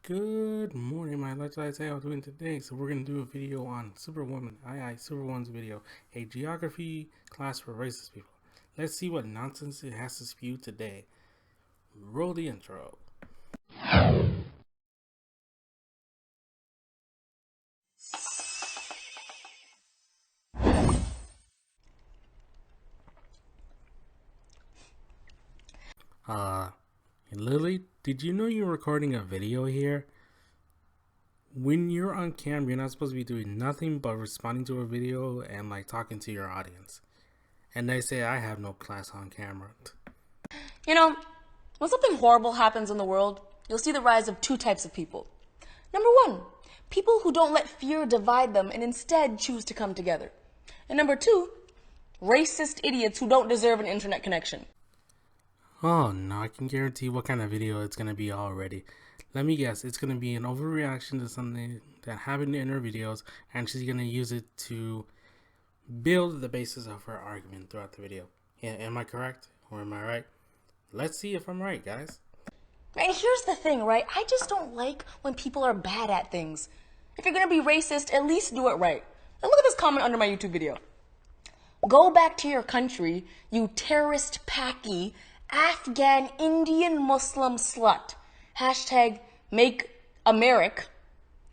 Good morning, my let's say how I'm doing today. So we're gonna do a video on Superwoman II Superwoman's video, a geography class for racist people. Let's see what nonsense it has to spew today. Roll the intro. Lily, did you know you're recording a video here? When you're on camera, you're not supposed to be doing nothing but responding to a video and like talking to your audience. And they say I have no class on camera. You know, when something horrible happens in the world, you'll see the rise of two types of people. Number one, people who don't let fear divide them and instead choose to come together. And number two, racist idiots who don't deserve an internet connection. Oh no, I can guarantee what kind of video it's gonna be already. Let me guess, it's gonna be an overreaction to something that happened in her videos, and she's gonna use it to build the basis of her argument throughout the video. Yeah, am I correct? Or am I right? Let's see if I'm right, guys. And here's the thing, right? I just don't like when people are bad at things. If you're gonna be racist, at least do it right. And look at this comment under my YouTube video. Go back to your country, you terrorist Paki, Afghan Indian Muslim slut. Hashtag make America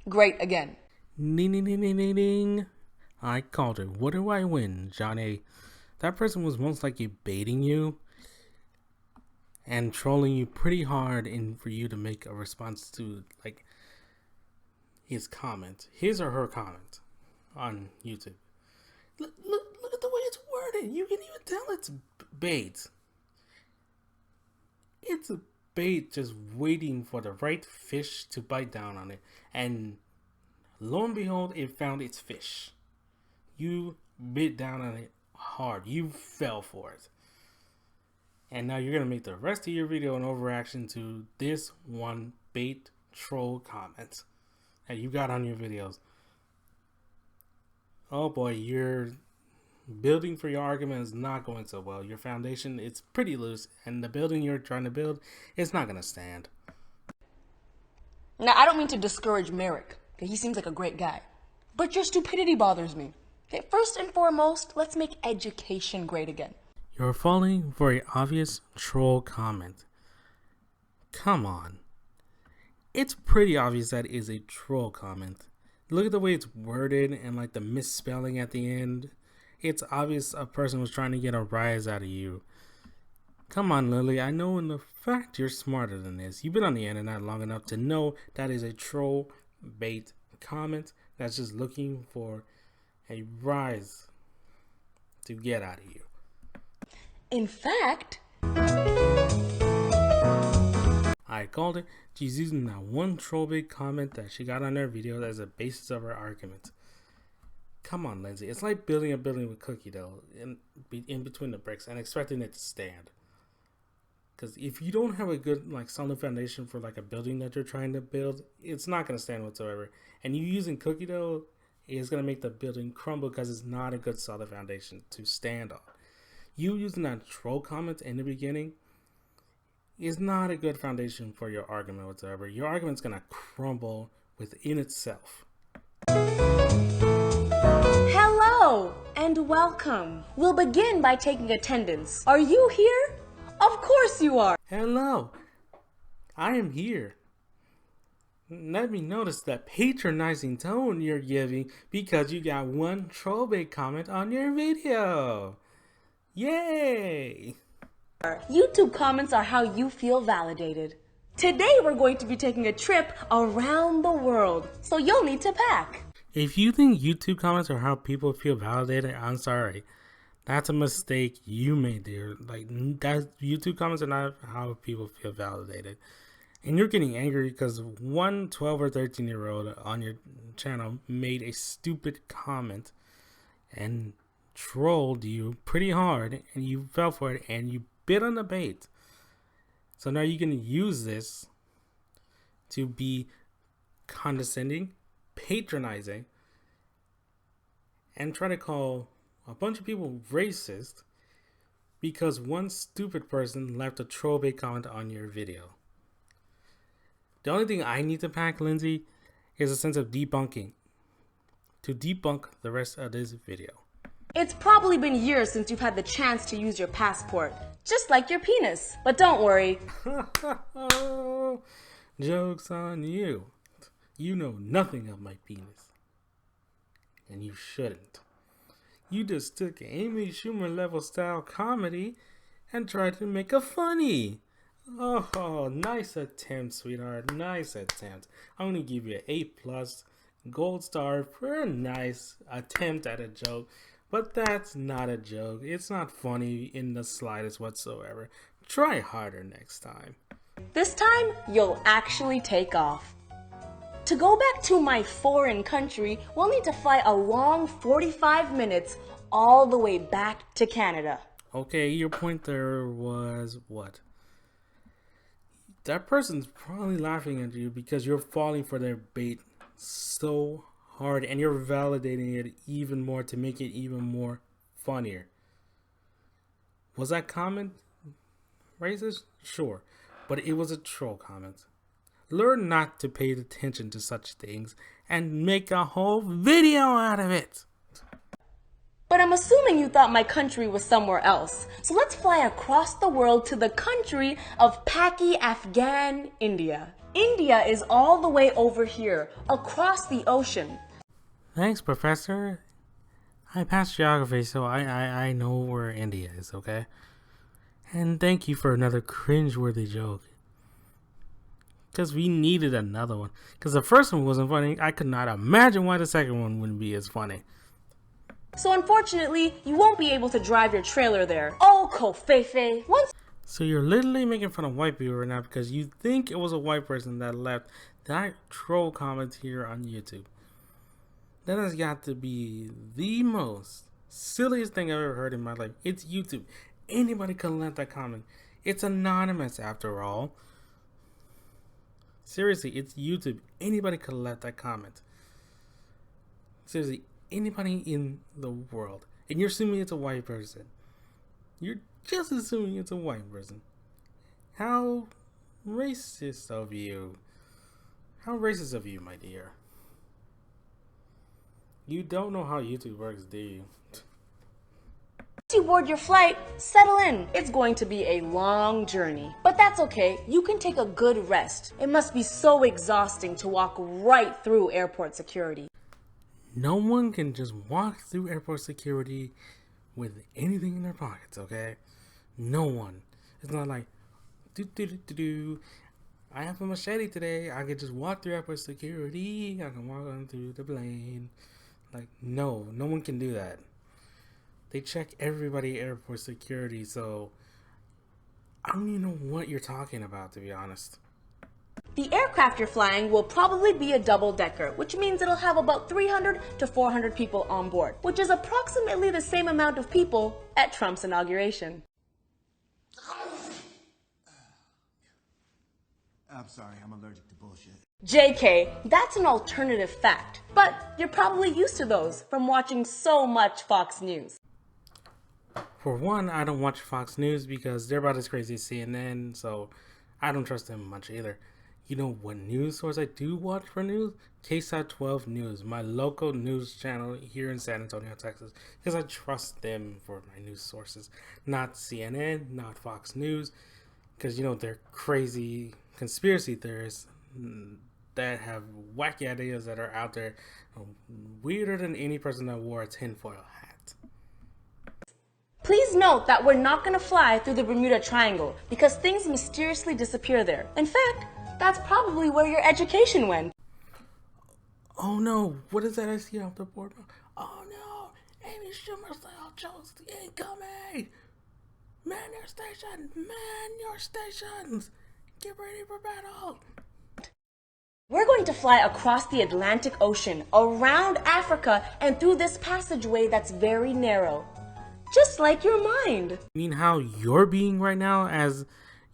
great again. Ding ding ding ding ding ding. I called it. What do I win, Johnny? That person was most likely baiting you and trolling you pretty hard for you to make a response to like his comment, his or her comment on YouTube. Look at the way it's worded. You can even tell it's bait. It's a bait just waiting for the right fish to bite down on it. And lo and behold, it found its fish. You bit down on it hard. You fell for it. And now you're going to make the rest of your video an overreaction to this one bait troll comment that you got on your videos. Oh boy, your building for your argument is not going so well. Your foundation, it's pretty loose, and the building you're trying to build, it's not going to stand. Now, I don't mean to discourage Merrick. He seems like a great guy. But your stupidity bothers me. Okay, first and foremost, let's make education great again. You're falling for an obvious troll comment. Come on. It's pretty obvious that is a troll comment. Look at the way it's worded and like the misspelling at the end. It's obvious a person was trying to get a rise out of you. Come on, Lily. I know in the fact you're smarter than this. You've been on the internet long enough to know that is a troll bait comment that's just looking for a rise to get out of you. In fact, I called it. She's using that one troll bait comment that she got on her video as a basis of her argument. Come on, Lindsay. It's like building a building with cookie dough in between the bricks and expecting it to stand. Because if you don't have a good like solid foundation for like a building that you're trying to build, it's not going to stand whatsoever. And you using cookie dough is going to make the building crumble because it's not a good solid foundation to stand on. You using that troll comment in the beginning is not a good foundation for your argument whatsoever. Your argument's going to crumble within itself. hello and welcome. We'll begin by taking attendance. Are you here? Of course you are. Hello, I am here. Let me notice that patronizing tone you're giving because you got one troll bait comment on your video. Yay! YouTube comments are how you feel validated. Today we're going to be taking a trip around the world, so you'll need to pack. If you think YouTube comments are how people feel validated, I'm sorry. That's a mistake you made there. Like, YouTube comments are not how people feel validated. And you're getting angry because one 12 or 13-year-old on your channel made a stupid comment and trolled you pretty hard, and you fell for it, and you bit on the bait. So now you're going to use this to be condescending, patronizing, and try to call a bunch of people racist because one stupid person left a troll bait comment on your video. The only thing I need to pack, Lindsay, is a sense of debunking. To debunk the rest of this video. It's probably been years since you've had the chance to use your passport, just like your penis. But don't worry. Joke's on you. You know nothing of my penis. And you shouldn't. You just took Amy Schumer level style comedy and tried to make it funny. Oh, nice attempt, sweetheart. Nice attempt. I'm going to give you an A+ gold star for a nice attempt at a joke. But that's not a joke. It's not funny in the slightest whatsoever. Try harder next time. This time, you'll actually take off. To go back to my foreign country, we'll need to fly a long 45 minutes all the way back to Canada. Okay, your point there was what? That person's probably laughing at you because you're falling for their bait so hard and you're validating it even more to make it even more funnier. Was that comment racist? Sure, but it was a troll comment. Learn not to pay attention to such things and make a whole video out of it. But I'm assuming you thought my country was somewhere else. So let's fly across the world to the country of Paki, Afghan, India. India is all the way over here, across the ocean. Thanks, Professor. I passed geography, so I know where India is, okay? And thank you for another cringeworthy joke. Because we needed another one. Because the first one wasn't funny. I could not imagine why the second one wouldn't be as funny. So unfortunately, you won't be able to drive your trailer there. Oh, Kofefe. So you're literally making fun of white people right now because you think it was a white person that left that troll comment here on YouTube. That has got to be the most silliest thing I've ever heard in my life. It's YouTube. Anybody can let that comment. It's anonymous after all. Seriously, it's YouTube. Anybody could let that comment. Seriously, anybody in the world. And you're assuming it's a white person. You're just assuming it's a white person. How racist of you. How racist of you, my dear. You don't know how YouTube works, do you? Once you board your flight, settle in. It's going to be a long journey. But that's okay. You can take a good rest. It must be so exhausting to walk right through airport security. No one can just walk through airport security with anything in their pockets, okay? No one. It's not like, I have a machete today. I can just walk through airport security. I can walk on through the plane. Like, no one can do that. They check everybody airport security, so I don't even know what you're talking about, to be honest. The aircraft you're flying will probably be a double-decker, which means it'll have about 300 to 400 people on board, which is approximately the same amount of people at Trump's inauguration. I'm sorry, I'm allergic to bullshit. JK, that's an alternative fact, but you're probably used to those from watching so much Fox News. For one, I don't watch Fox News because they're about as crazy as CNN, so I don't trust them much either. You know what news source I do watch for news? KSAT 12 News, my local news channel here in San Antonio, Texas, because I trust them for my news sources. Not CNN, not Fox News, because, you know, they're crazy conspiracy theorists that have wacky ideas that are out there, weirder than any person that wore a tinfoil hat. Please note that we're not going to fly through the Bermuda Triangle because things mysteriously disappear there. In fact, that's probably where your education went. Oh no, what is that I see off the board? Oh no, Amy Schumer style jokes incoming! Man your station! Man your stations! Get ready for battle! We're going to fly across the Atlantic Ocean, around Africa, and through this passageway that's very narrow. Just like your mind. I mean how you're being right now, as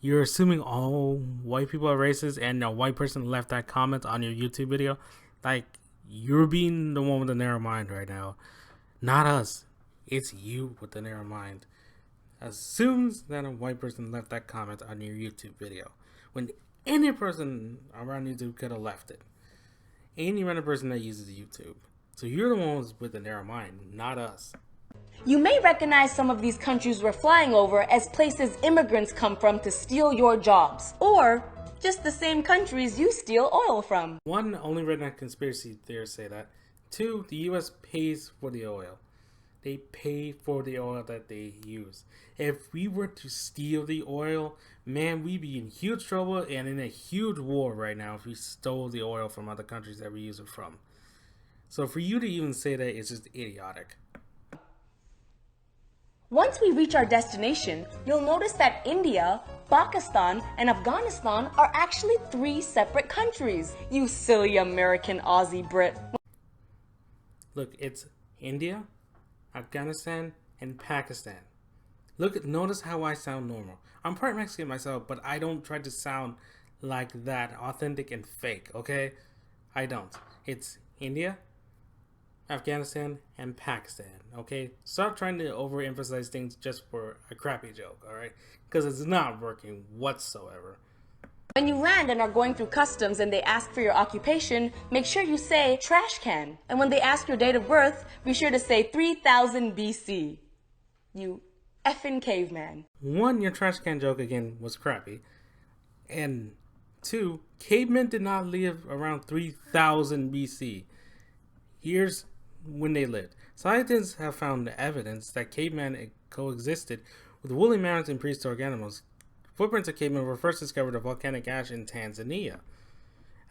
you're assuming all white people are racist and a white person left that comment on your YouTube video. Like, you're being the one with the narrow mind right now. Not us. It's you with the narrow mind. Assumes that a white person left that comment on your YouTube video. When Any person around YouTube could have left it. Any random person that uses YouTube. So you're the ones with the narrow mind, not us. You may recognize some of these countries we're flying over as places immigrants come from to steal your jobs, or just the same countries you steal oil from. One, only redneck conspiracy theorists say that. Two, the US pays for the oil. They pay for the oil that they use. If we were to steal the oil, man, we'd be in huge trouble and in a huge war right now if we stole the oil from other countries that we use it from. So for you to even say that is just idiotic. Once we reach our destination, you'll notice that India, Pakistan, and Afghanistan are actually 3 separate countries. You silly American Aussie Brit. Look, it's India, Afghanistan, and Pakistan. Notice how I sound normal. I'm part Mexican myself, but I don't try to sound like that, authentic and fake, okay? I don't. It's India, Afghanistan, and Pakistan, okay? Stop trying to overemphasize things just for a crappy joke, alright? Because it's not working whatsoever. When you land and are going through customs and they ask for your occupation, make sure you say trash can. And when they ask your date of birth, be sure to say 3000 BC. You effing caveman. One, your trash can joke again was crappy. And two, cavemen did not live around 3000 BC. Here's when they lived. Scientists have found evidence that cavemen coexisted with woolly mammoths and prehistoric animals. Footprints of cavemen were first discovered in volcanic ash in Tanzania,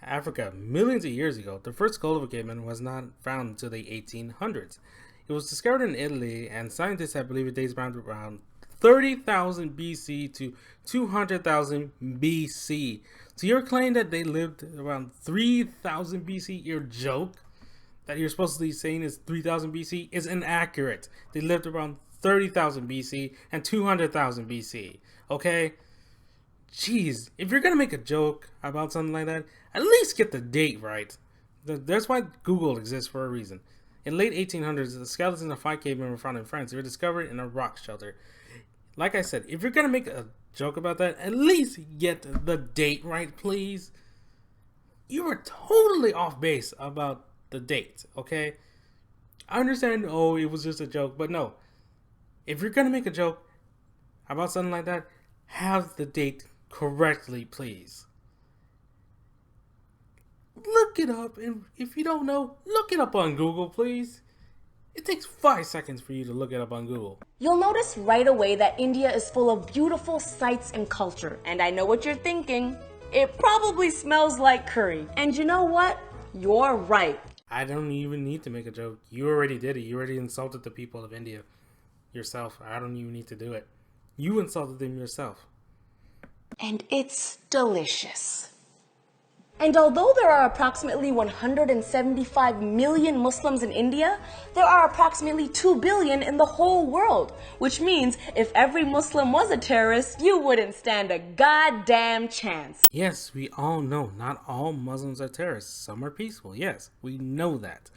Africa, millions of years ago. The first skull of a caveman was not found until the 1800s. It was discovered in Italy, and scientists have believed it dates back to around 30,000 BC to 200,000 BC. So your claim that they lived around 3000 BC, your joke that you're supposed to be saying is 3000 BC is inaccurate. They lived around 30,000 BC and 200,000 BC. Okay? Jeez, if you're gonna make a joke about something like that, at least get the date right. That's why Google exists for a reason. In late 1800s, the skeletons of 5 cavemen were found in France. They were discovered in a rock shelter. Like I said, if you're gonna make a joke about that, at least get the date right, please. You were totally off base about the date, okay? I understand, oh, it was just a joke, but no. If you're gonna make a joke about something like that, have the date correctly, please. Look it up, and if you don't know, look it up on Google, please. It takes 5 seconds for you to look it up on Google. You'll notice right away that India is full of beautiful sights and culture. And I know what you're thinking. It probably smells like curry. And you know what? You're right. I don't even need to make a joke. You already did it. You already insulted the people of India yourself. I don't even need to do it. You insulted them yourself. And it's delicious. And although there are approximately 175 million Muslims in India, there are approximately 2 billion in the whole world. Which means if every Muslim was a terrorist, you wouldn't stand a goddamn chance. Yes, we all know not all Muslims are terrorists. Some are peaceful. Yes, we know that.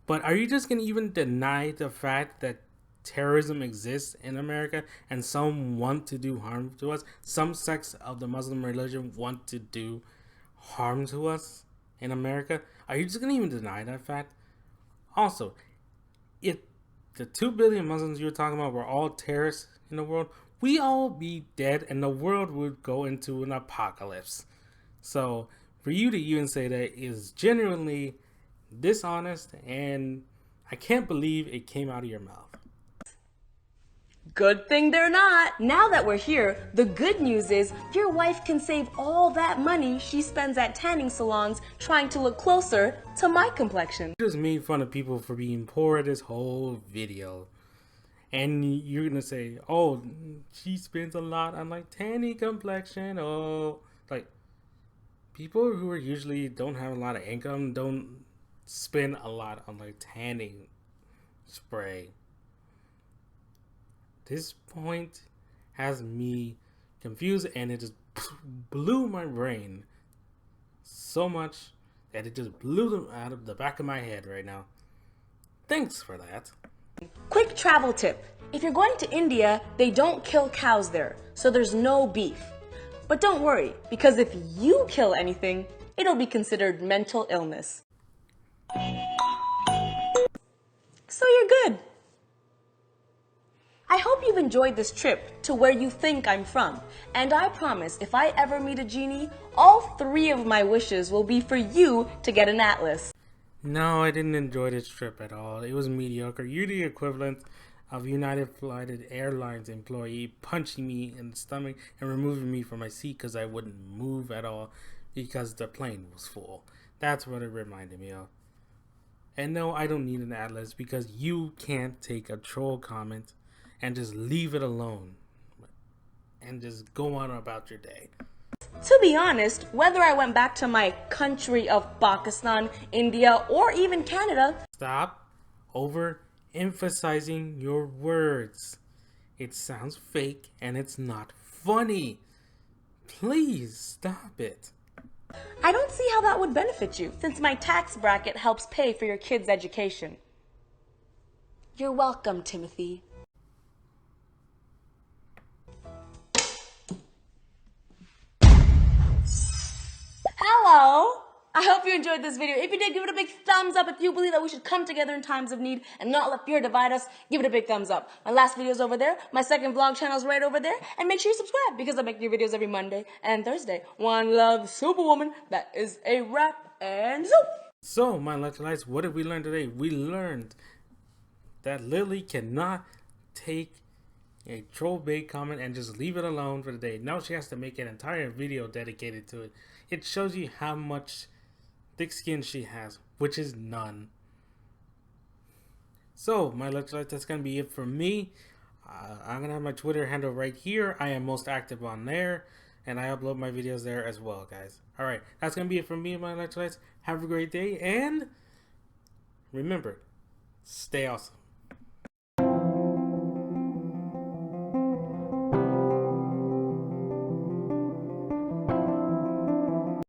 But are you just going to even deny the fact that terrorism exists in America and some want to do harm to us? Some sects of the Muslim religion want to do harm to us in America? Are you just going to even deny that fact? Also, if the 2 billion Muslims you were talking about were all terrorists in the world, we all be dead and the world would go into an apocalypse. So for you to even say that is genuinely dishonest, and I can't believe it came out of your mouth. Good thing they're not. Now that we're here, the good news is your wife can save all that money she spends at tanning salons trying to look closer to my complexion. You just made fun of people for being poor this whole video. And you're gonna say, oh, she spends a lot on like tanning complexion. Oh, like people who are usually don't have a lot of income don't spend a lot on like tanning spray. This point has me confused, and it just blew my brain so much that it just blew them out of the back of my head right now. Thanks for that. Quick travel tip. If you're going to India, they don't kill cows there, so there's no beef. But don't worry, because if you kill anything, it'll be considered mental illness. So you're good. I hope you've enjoyed this trip to where you think I'm from. And I promise, if I ever meet a genie, all 3 of my wishes will be for you to get an atlas. No, I didn't enjoy this trip at all. It was mediocre. You're the equivalent of United Flighted Airlines employee punching me in the stomach and removing me from my seat because I wouldn't move at all because the plane was full. That's what it reminded me of. And no, I don't need an atlas because you can't take a troll comment and just leave it alone and just go on about your day. To be honest, whether I went back to my country of Pakistan, India, or even Canada, Stop over-emphasizing your words. It sounds fake and it's not funny. Please stop it. I don't see how that would benefit you, since my tax bracket helps pay for your kids' education. You're welcome, Timothy. Hello! I hope you enjoyed this video. If you did, give it a big thumbs up. If you believe that we should come together in times of need and not let fear divide us, give it a big thumbs up. My last video is over there. My second vlog channel is right over there. And make sure you subscribe because I make new videos every Monday and Thursday. One love, Superwoman. That is a wrap and zoop! So, my electrolytes, what did we learn today? We learned that Lily cannot take a troll bait comment and just leave it alone for the day. Now she has to make an entire video dedicated to it. It shows you how much thick skin she has, which is none. So, my electrolytes, that's going to be it for me. I'm going to have my Twitter handle right here. I am most active on there, and I upload my videos there as well, guys. Alright, that's going to be it for me, my electrolytes. Have a great day, and remember, stay awesome.